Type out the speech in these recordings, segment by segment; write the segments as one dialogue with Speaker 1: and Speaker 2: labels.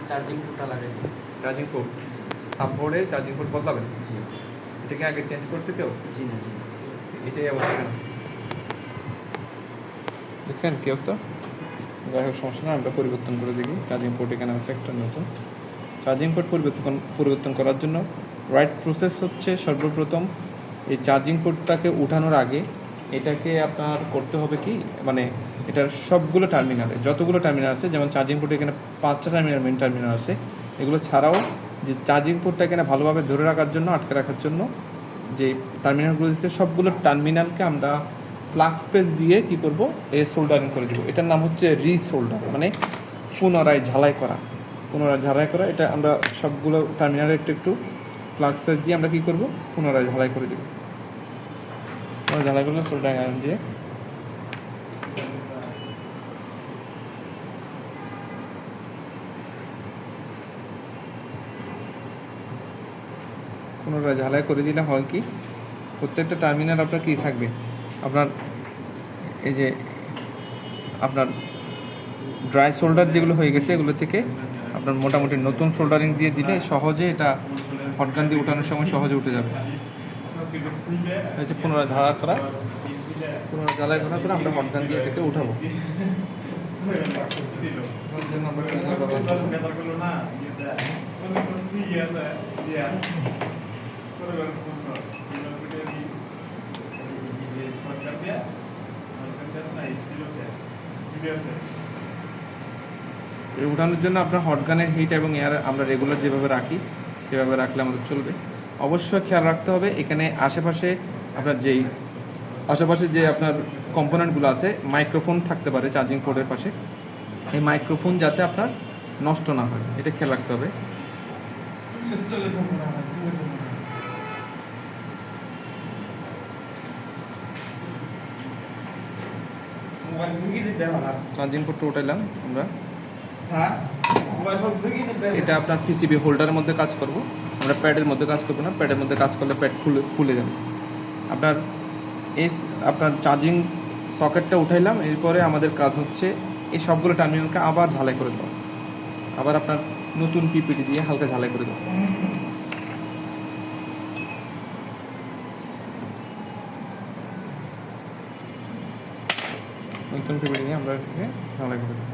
Speaker 1: Charging পোর্টটা লাগাই।
Speaker 2: Charging port সাববোর্ডে চার্জিং পোর্ট বদলাবেন?
Speaker 1: জি।
Speaker 2: এটাকে আগে চেঞ্জ করছে কেউ?
Speaker 1: জি না।
Speaker 2: এটাই অবস্থা কেন দেখছেন কি অবস্থা? যাই হোক সমস্যা না, আমরা পরিবর্তন করে দেখি। চার্জিং পোর্ট এখানে আছে একটা নতুন। চার্জিং পোর্ট পরিবর্তন করার জন্য রাইট প্রসেস হচ্ছে সর্বপ্রথম এই চার্জিং পোর্টটাকে উঠানোর আগে এটাকে আপনার করতে হবে কি, মানে এটার সবগুলো টার্মিনালে যতগুলো টার্মিনাল আছে, যেমন চার্জিং পোর্টে এখানে 5টা টার্মিনাল, মেন টার্মিনাল আছে, এগুলো ছাড়াও যে চার্জিং পোর্টটা এখানে ভালোভাবে ধরে রাখার জন্য, আটকে রাখার জন্য যে টার্মিনালগুলো দিচ্ছে, সবগুলো টার্মিনালকে আমরা ফ্লাক্স পেজ দিয়ে কি করব, সোল্ডারিং করে দেবো। এটার নাম হচ্ছে রিসোল্ডার, মানে পুনরায় ঝালাই করা। এটা আমরা সবগুলো টার্মিনালে একটু একটু ফ্লাক্স পেজ দিয়ে আমরা কি করব, পুনরায় ঝালাই করে দেবো। ঝালাই করলে সোল্ডারিং আয়রন দিয়ে পুনরায় ঝালাই করে দিলে হয় কি, প্রত্যেকটা টার্মিনাল আপনার কি থাকবে, আপনার এই যে আপনার ড্রাই সোল্ডার যেগুলো হয়ে গেছে এগুলো থেকে আপনার মোটামুটি নতুন সোল্ডারিং দিয়ে দিলে সহজে এটা হটগান দিয়ে উঠানোর সময় সহজে উঠে যাবে। হচ্ছে পুনরায় ঝালাই করা করে আমরা হটগান দিয়ে এটাকে উঠাবো। উঠানোর জন্য আপনার হটগানের হিট এবং এয়ার আমরা রেগুলার যেভাবে রাখি সেভাবে রাখলে আমাদের চলবে। অবশ্যই খেয়াল রাখতে হবে এখানে আশেপাশে যে আপনার কম্পোনেন্টগুলো আছে, মাইক্রোফোন থাকতে পারে চার্জিং পোর্টের পাশে, এই মাইক্রোফোন যাতে আপনার নষ্ট না হয় এটা খেয়াল রাখতে হবে। চার্জিং পোর্টটা উঠাইলাম আমরা। এটা আপনার পিসিবি হোল্ডারের মধ্যে কাজ করব, আমরা প্যাডের মধ্যে কাজ করবো না। প্যাডের মধ্যে কাজ করলে প্যাড খুলে যাবে। আপনার চার্জিং সকেটটা উঠাইলাম, এরপরে আমাদের কাজ হচ্ছে এই সবগুলো টার্মিনালকে আবার ঝালাই করে দেওয়া, আবার আপনার নতুন পিপিটি দিয়ে হালকা ঝালাই করে দেওয়া। নতুন পিপিটি দিয়ে আমরা এটাকে ঝালাই করে দেবো।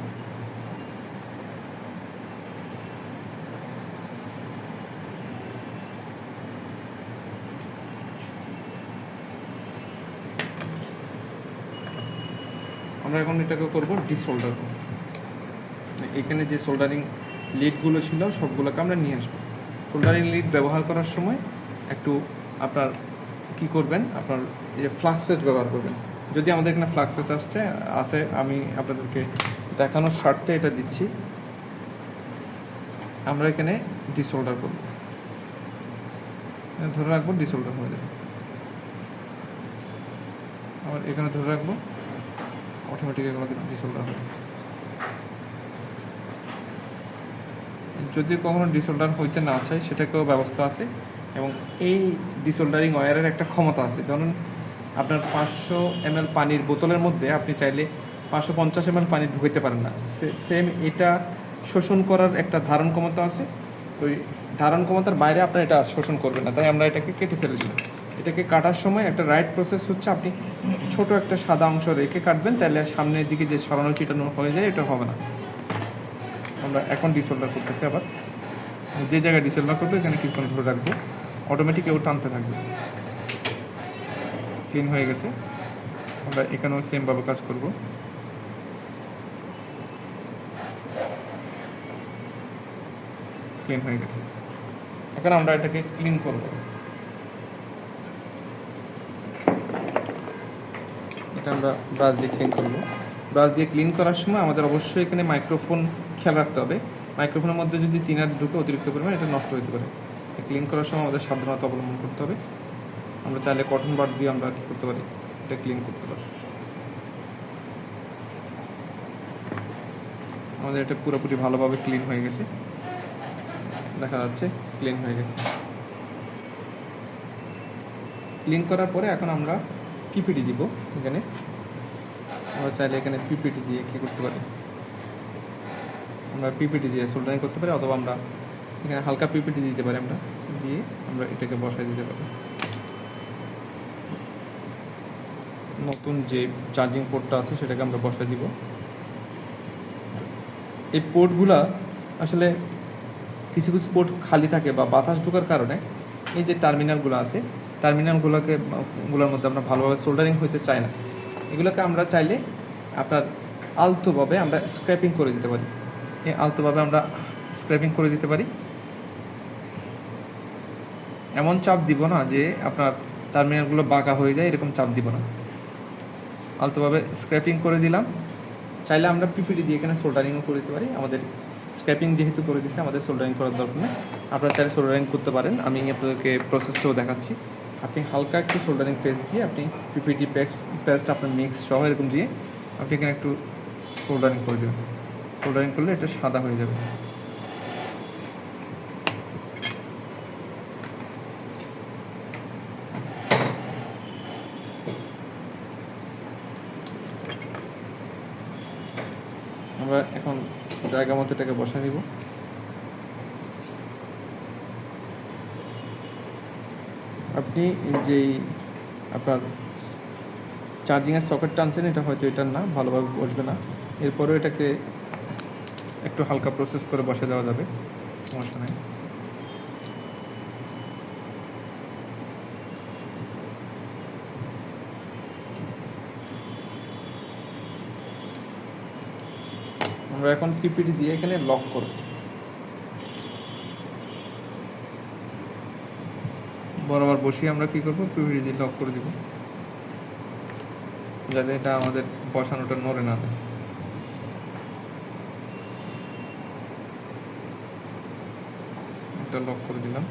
Speaker 2: আমরা এখন এটাকে করবো ডিসোল্ডার। এখানে যে সোল্ডারিং লিডগুলো ছিল সবগুলোকে আমরা নিয়ে আসবো। সোল্ডারিং লিড ব্যবহার করার সময় একটু আপনার কি করবেন, আপনার এই যে ফ্লাক্স পেস্ট ব্যবহার করবেন। যদি আমাদের এখানে ফ্লাক্স পেস্ট আসে আমি আপনাদেরকে দেখানোর স্বার্থে এটা দিচ্ছি। আমরা এখানে ডিসোল্ডার করবো, ধরে রাখবো, ডিসোল্ডার হয়ে যাবে। আবার এখানে ধরে রাখবো, অটোমেটিক এগুলো ডিসোল্ডার হবে। যদি কখনো ডিসোল্ডার হইতে না চায় সেটাকেও ব্যবস্থা আছে, এবং এই ডিসোল্ডারিং ওয়্যারের একটা ক্ষমতা আছে। ধরুন আপনার 500 ml পানির বোতলের মধ্যে আপনি চাইলে 550 ml পানি ঢুকাইতে পারেন না। সেম এটা শোষণ করার একটা ধারণ ক্ষমতা আছে, ওই ধারণ ক্ষমতার বাইরে আপনার এটা শোষণ করবে না, তাই আমরা এটাকে কেটে ফেলে দিই। এটাকে কাটার সময় একটা রাইট প্রসেস হচ্ছে আপনি ছোট একটা সাদা অংশ রেখে কাটবেন, তাহলে সামনের দিকে যে ছড়ানো ছিটানো হয়ে যায় এটা হবে না। আমরা এখন ডিসোল্ডার করতেছি। আবার যে জায়গায় ডিসোল্ডার করবো এখানে কিছুক্ষণ ধরে রাখবো, অটোমেটিক এও টানতে থাকবে। ক্লিন হয়ে গেছে। আমরা এখানেও সেমভাবে কাজ করব। ক্লিন হয়ে গেছে। এখন আমরা এটাকে ক্লিন করব। এটা আমরা ব্রাশ দিয়ে ক্লিন করব। ব্রাশ দিয়ে ক্লিন করার সময় আমাদের অবশ্যই এখানে মাইক্রোফোন খেয়াল রাখতে হবে। মাইক্রোফোনের মধ্যে যদি তিনার ঢুকে অতিরিক্ত পরিমাণ এটা নষ্ট হতে পারে। ক্লিন করার সময় আমাদের সাবধানতা অবলম্বন করতে হবে। আমরা চাইলে কটন বাড দিয়ে আমরা কী করতে পারি, এটা ক্লিন করতে পারি। আমাদের এটা পুরোপুরি ভালোভাবে ক্লিন হয়ে গেছে, দেখা যাচ্ছে ক্লিন হয়ে গেছে। ক্লিন করার পরে এখন আমরা পিপিটি দিব। এখানে আমরা চাইলে এখানে পিপিটি দিয়ে কী করতে পারি, আমরা পিপিটি দিয়ে সোল্ডারিং করতে পারি, অথবা আমরা এখানে হালকা পিপিটি দিতে পারি, আমরা দিয়ে আমরা এটাকে বসাই দিতে পারি। নতুন যে চার্জিং পোর্টটা আছে সেটাকে আমরা বসাই দিব। এই পোর্টগুলা আসলে কিছু কিছু পোর্ট খালি থাকে বা বাতাস ঢোকার কারণে এই যে টার্মিনালগুলো আছে, টার্মিনালগুলোর মধ্যে আমরা ভালোভাবে সোল্ডারিং হইতে চাই না। এগুলোকে আমরা চাইলে আপনার আলতোভাবে আমরা স্ক্র্যাপিং করে দিতে পারি। এই আলতোভাবে আমরা স্ক্র্যাপিং করে দিতে পারি। এমন চাপ দিব না যে আপনার টার্মিনালগুলো বাঁকা হয়ে যায়, এরকম চাপ দিব না। আলতোভাবে স্ক্র্যাপিং করে দিলাম। চাইলে আমরা পিপিটি দিয়ে এখানে সোল্ডারিংও করে দিতে পারি। আমাদের স্ক্র্যাপিং যেহেতু করে দিচ্ছে, আমাদের সোল্ডারিং করার দরকার নেই। আপনারা চাইলে সোল্ডারিং করতে পারেন। আমি আপনাদেরকে প্রসেসটাও দেখাচ্ছি। আপনি হালকা একটু সোল্ডারিং পেস্ট দিয়ে আপনি পিপিটি পেস্ট আপনার মিক্স সহ এরকম দিয়ে আপনি এখানে একটু সোল্ডারিং করে দেবেন। সোল্ডারিং করলে এটা সাদা হয়ে যাবে। আমরা এখন জায়গা মতো এটাকে বসা দিব। আপনি যেই আপনার চার্জিংয়ের সকেট টানছেন, এটা হয়তো এটার না, ভালোভাবে বসবে না। এরপরেও এটাকে একটু হালকা প্রসেস করে বসে দেওয়া যাবে, সমস্যা নেই। আমরা এখন পিপিটি দিয়ে এখানে লক করব। বরাবর বসিয়ে আমরা কি করব, পিপিটি দিয়ে লক করে দিব, যাতে এটা আমাদের বসানোটা নড়ে না যায়। এটা লক করে দিলাম।